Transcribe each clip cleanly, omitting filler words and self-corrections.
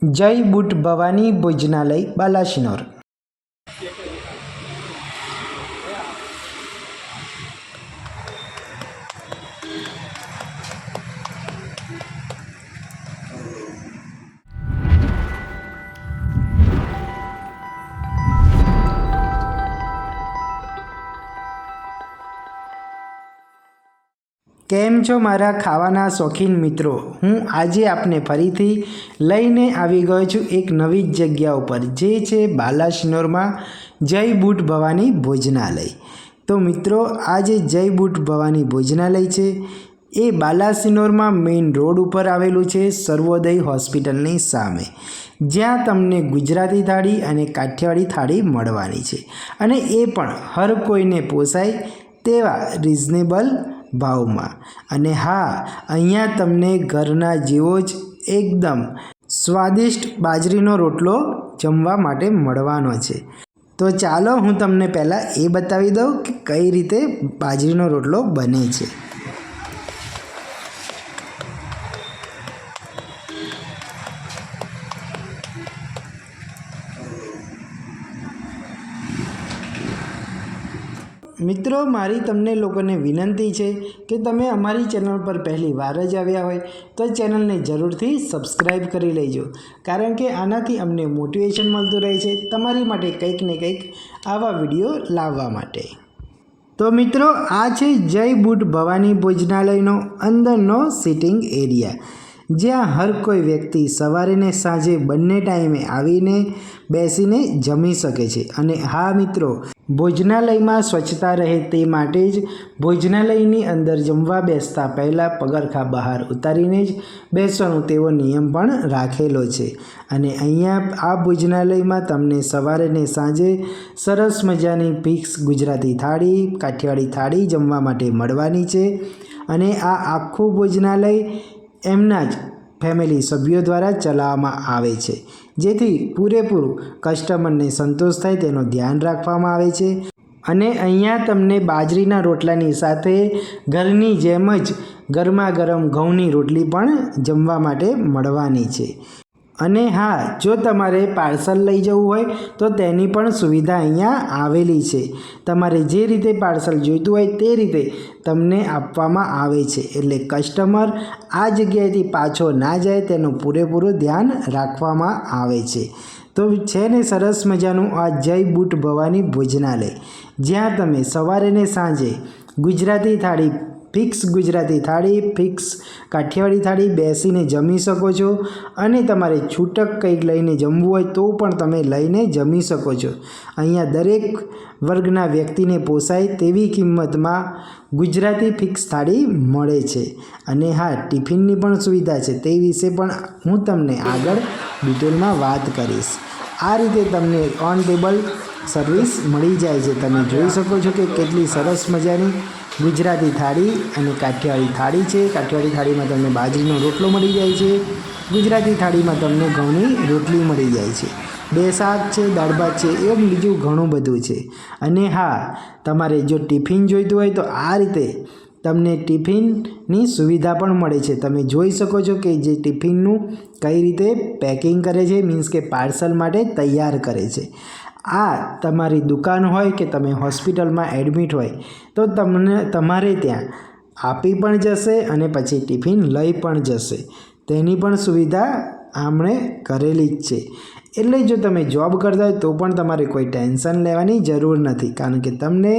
જય બુટ ભવાની ભોજનાલય બાલાસિનોર। કેમ છો મારા ખાવાના શોખીન મિત્રો? હું આજે આપને ફરીથી લઈને આવી ગયો છું એક નવી જ જગ્યા ઉપર, જે છે બાલાસિનોરમાં જય બુટ ભવાની ભોજનાલય। તો મિત્રો, આ જે જય બુટ ભવાની ભોજનાલય છે એ બાલાસિનોરમાં મેઇન રોડ ઉપર આવેલું છે, સર્વોદય હોસ્પિટલની સામે, જ્યાં તમને ગુજરાતી થાળી અને કાઠિયાવાડી થાળી મળવાની છે, અને એ પણ હર કોઈને પોસાય તેવા રિઝનેબલ ભાવમાં। અને હા, અહીંયા તમને ઘરના જેવો જ એકદમ સ્વાદિષ્ટ બાજરીનો રોટલો જમવા માટે મળવાનો છે। તો ચાલો હું તમને પહેલાં એ બતાવી દઉં કે કઈ રીતે બાજરીનો રોટલો બને છે। મિત્રો, મારી તમને લોકોને વિનંતી છે કે તમે અમારી ચેનલ પર પહેલી વાર જ આવ્યા હોય તો ચેનલને જરૂરથી સબસ્ક્રાઈબ કરી લેજો, કારણ કે આનાથી અમને મોટિવેશન મળતું રહે છે તમારી માટે કંઈક ને કંઈક આવા વિડીયો લાવવા માટે। તો મિત્રો, આ છે જય બુટ ભવાની ભોજનાલયનો અંદરનો સિટિંગ એરિયા, જ્યાં હર કોઈ વ્યક્તિ સવારે ને સાંજે બંને ટાઈમે આવીને બેસીને જમી શકે છે। અને હા મિત્રો, ભોજનાલયમાં સ્વચ્છતા રહે તે માટે જ ભોજનાલયની અંદર જમવા બેસતા પહેલાં પગરખાં બહાર ઉતારીને જ બેસવાનો તેવો નિયમ પણ રાખેલો છે। અને અહીંયા આ ભોજનાલયમાં તમને સવારે ને સાંજે સરસ મજાની ફિક્સ ગુજરાતી થાળી, કાઠિયાવાડી થાળી જમવા માટે મળવાની છે। અને આ આખું ભોજનાલય એમના જ ફેમિલી સભ્યો દ્વારા ચલાવવામાં આવે છે, જેથી પૂરેપૂરું કસ્ટમરને સંતોષ થાય તેનું ધ્યાન રાખવામાં આવે છે। અને અહીંયા તમને બાજરીના રોટલાની સાથે ઘરની જેમ જ ગરમા ગરમ ઘઉંની રોટલી પણ જમવા માટે મળવાની છે। અને હા, જો તમારે પાર્સલ લઈ જવું હોય તો તેની પણ સુવિધા અહીંયા આવેલી છે। તમારે જે રીતે પાર્સલ જોઈતું હોય તે રીતે તમને આપવામાં આવે છે, એટલે કસ્ટમર આ જગ્યાએથી પાછો ના જાય તેનું પૂરેપૂરું ધ્યાન રાખવામાં આવે છે। તો છે ને સરસ મજાનું આ જય બુટ ભવાની ભોજનાલય, જ્યાં તમે સવારે ને સાંજે ગુજરાતી થાળી, ફિક્સ ગુજરાતી થાળી, ફિક્સ કાઠિયાવાડી થાળી બેસીને જમી શકો છો। અને તમારે છૂટક કંઈક લઈને જમવું હોય તો પણ તમે લઈને જમી શકો છો। અહીંયા દરેક વર્ગના વ્યક્તિને પોસાય તેવી કિંમતમાં ગુજરાતી ફિક્સ થાળી મળે છે। અને હા, ટિફિનની પણ સુવિધા છે, તે વિશે પણ હું તમને આગળ ડિટેલમાં વાત કરીશ। આ રીતે તમને ઓન ટેબલ સર્વિસ મળી જાય છે। તમે જોઈ શકો છો કે કેટલી સરસ મજાની ગુજરાતી થાળી અને કાઠિયાવાડી થાળી છે। કાઠિયાવાડી થાળીમાં તમને બાજરીનો રોટલો મળી જાય છે, ગુજરાતી થાળીમાં તમને ઘઉંની રોટલી મળી જાય છે, 2 શાક છે, દાળ ભાત છે, એમ બીજું ઘણું બધું છે। અને હા, તમારે જો ટિફિન જોઈતું હોય તો આ રીતે તમને ટિફિનની સુવિધા પણ મળે છે। તમે જોઈ શકો છો કે જે ટિફિનનું કઈ રીતે પેકિંગ કરે છે, મીન્સ કે પાર્સલ માટે તૈયાર કરે છે। આ તમારી દુકાન હોય કે તમે હોસ્પિટલમાં એડમિટ હોય તો તમારે ત્યાં આપી પણ જશે અને પછી ટિફિન લઈ પણ જશે, તેની પણ સુવિધા આમણે કરેલી જ છે। એટલે જો તમે જોબ કરતા હોય તો પણ તમારે કોઈ ટેન્શન લેવાની જરૂર નથી, કારણ કે તમને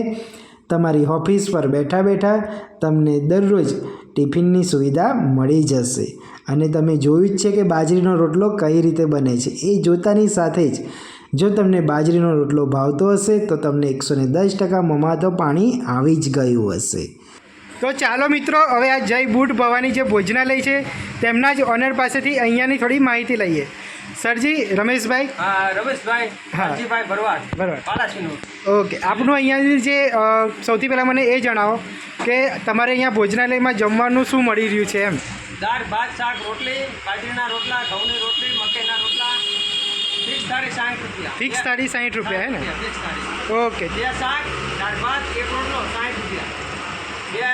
તમારી ઓફિસ પર બેઠા બેઠા તમને દરરોજ ટિફિનની સુવિધા મળી જશે। અને તમે જોયું જ છે કે બાજરીનો રોટલો કઈ રીતે બને છે, એ જોતાની સાથે જ જો તમને બાજરીનો રોટલો ભાવતો હશે તો તમને 110% મોંમાં તો પાણી આવી જ ગયું હશે। તો ચાલો મિત્રો, હવે આ જય બુટ ભવાની જે ભોજનાલય છે તેમના જ ઓનર પાસેથી અહીંયાની થોડી માહિતી લઈએ। સરજી, રમેશભાઈ? હા, રમેશભાઈ, હરજીભાઈ ભરવાડ, બાલાસિનોર। ઓકે, આપનું અહીંયાની જે સૌથી પહેલાં મને એ જણાવો કે તમારે અહીંયા ભોજનાલયમાં જમવાનું શું મળી રહ્યું છે એમ? દાળ ભાત શાક રોટલી, બાજરીના રોટલા, ઘઉંની રોટલી, મકાઈના રોટલા, ફિક્સ થાળી 60 રૂપિયા। ફિક્સ થાળી 60 રૂપિયા હે ને? ફિક્સ થાળી। ઓકે। 2 શાક, દાળ ભાત, 1 રોટલો 60 રૂપિયા। 2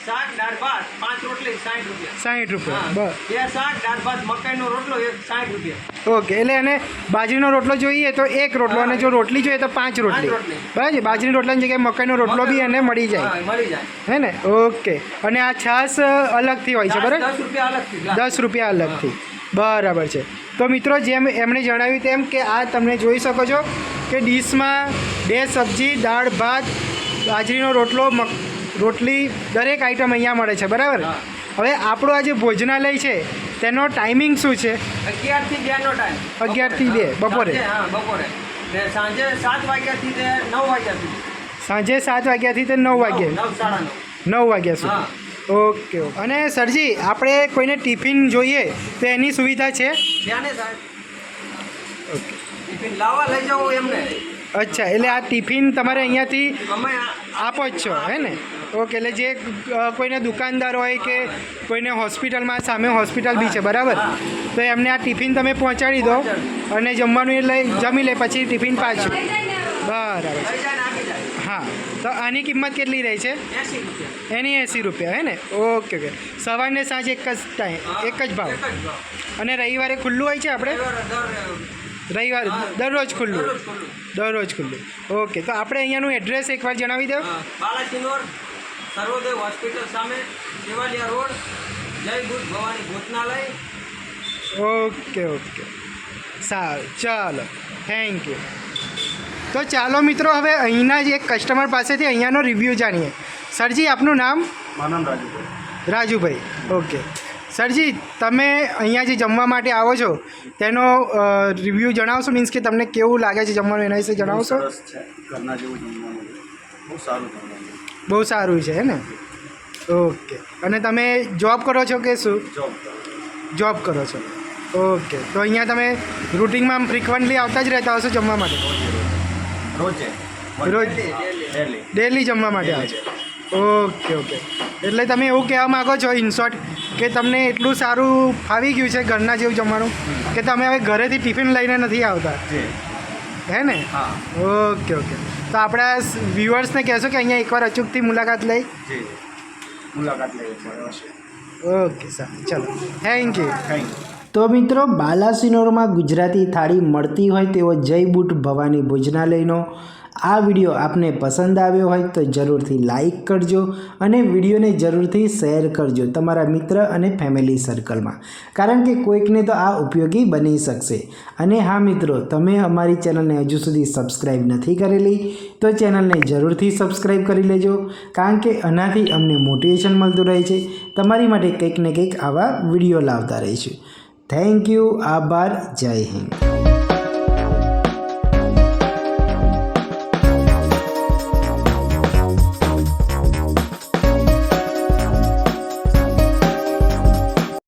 શાક દાળ ભાત 5 રોટલી 60 રૂપિયા 60 રૂપિયા હા. બસ. 2 શાક દાળ ભાત મકાઈનો રોટલો 60 રૂપિયા ઓકે, એટલે એને બાજરીનો રોટલો જોઈએ તો 1 રોટલો, અને જો રોટલી જોઈએ તો 5 રોટલી. રોટલી. બરાબર છે, બાજરીની રોટલાની જગ્યાએ મકાઈનો રોટલો બી એને મળી જાય, હા મળી જાય. હે ને? ઓકે. અને આ છાશ અલગથી હોય છે, બરાબર? 10 રૂપિયા અલગથી ગ્લાસ. 10 રૂપિયા અલગથી. બરાબર છે. તો મિત્રો, જેમ એમણે જણાવ્યું તેમ કે આ તમે જોઈ શકો છો કે ડીશમાં 2 સબ્જી, દાળ ભાત, બાજરીનો રોટલો, રોટલી, દરેક આઈટમ અહીંયા મળે છે, બરાબર? હા. હવે આપણું આ જે ભોજનાલય છે તેનો ટાઈમિંગ શું છે? 11 થી 2 નો ટાઈમ. 11 થી 2 બપોરે? હા બપોરે. ને સાંજે 7 વાગ્યાથી તે 9 વાગ્યા સુધી. સાંજે 7 વાગ્યાથી તે 9 વાગ્યા 9 સાડા 9. 9 વાગ્યા સુધી. ઓકે. અને સરજી, આપણે કોઈને ટિફિન જોઈએ તો એની સુવિધા છે? ત્યાં ને સાહેબ ઓકે. ટિફિન લાવવા લઈ જવું એમને. અચ્છા, એટલે આ ટિફિન તમારે અહીંયાથી અમે આપો જ છો, હે ને? ઓકે. એટલે જે કોઈને દુકાનદાર હોય કે કોઈને હોસ્પિટલમાં, સામે હોસ્પિટલ બી છે, બરાબર? તો એમને આ ટિફિન તમે પહોંચાડી દો અને જમવાનું એ લઈ જમી લે, પછી ટિફિન પાછું. બરાબર. લઈ જાય ને આપી જાય. હા. તો આની કિંમત કેટલી રહી છે? 80 રૂપિયા. એની 80 રૂપિયા, હે ને? Okay okay. સવાર ને સાંજ એક જ ટાઈમ, એક જ ભાવ. એક જ ભાવ. અને રવિવારે ખુલ્લું હોય છે આપણે? રવિવારે દરરોજ ખુલ્લું? દરરોજ ખુલ્લું. દરરોજ ખુલ્લું. ઓકે. તો આપણે અહીંયાનું એડ્રેસ એકવાર જણાવી દો. હા. બાલાસિનોર સર્વોદય હોસ્પિટલ સામે કેવાલિયા રોડ, જય બુદ્ધ ભવાની ભોજનાલય. Okay okay. સારું, ચાલો, થેન્ક યુ. તો ચાલો મિત્રો, હવે અહીંના જ એક કસ્ટમર પાસેથી અહીંયાનો રિવ્યૂ જાણીએ. સરજી, આપનું નામ? મારું નામ રાજુભાઈ. રાજુભાઈ. ઓકે. સરજી, તમે અહીંયા જે જમવા માટે આવો છો તેનો રિવ્યૂ જણાવશો? મીન્સ કે તમને કેવું લાગે છે જમવાનું, એના વિશે જણાવશો? સરસ છે, ઘરના જેવું જમવાનું છે. બહુ સારું જમવાનું. બહુ સારું છે, હે ને? ઓકે. અને તમે જોબ કરો છો કે શું? જોબ કરો છો. ઓકે. તો અહીંયા તમે રૂટિનમાં ફ્રિકવન્ટલી આવતા જ રહેતા હશો જમવા માટે? રોજે રોજ ડેલી. ડેલી જમવા માટે આવે છે? Okay okay. એટલે તમે એવું કહેવા માગો છો ઇન શોર્ટ કે તમને એટલું સારું ફાવી ગયું છે ઘરના જેવું જમવાનું કે તમે હવે ઘરેથી ટિફિન લઈને નથી આવતા, જી. હે ને? હા. Okay okay. તો આપણા વ્યુઅર્સને કહેશો કે અહીંયા એકવાર અચૂકથી મુલાકાત લઈ? જી. મુલાકાત લેવી છે અવશ્ય. ઓકે, સારું, ચલો, થેન્ક યુ. Thank you. તો મિત્રો, બાલાસિનોરમાં ગુજરાતી થાળી મળતી હોય તેવો જય બુટ ભવાની ભોજનાલયનો આ વિડીયો આપને પસંદ આવ્યો હોય તો જરૂરથી લાઈક કરજો અને વિડીયોને જરૂરથી શેર કરજો તમારા મિત્ર અને ફેમિલી સર્કલમાં, કારણ કે કોઈકને તો આ ઉપયોગી બની શકશે. અને હા મિત્રો, તમે અમારી ચેનલને હજુ સુધી સબસ્ક્રાઈબ નથી કરેલી તો ચેનલને જરૂરથી સબસ્ક્રાઈબ કરી લેજો, કારણ કે આનાથી અમને મોટિવેશન મળતું રહે છે તમારી માટે કંઈક ને કંઈક આવા વિડીયો લાવતા રહીશું. Thank you. આભાર. જય હિન્દ.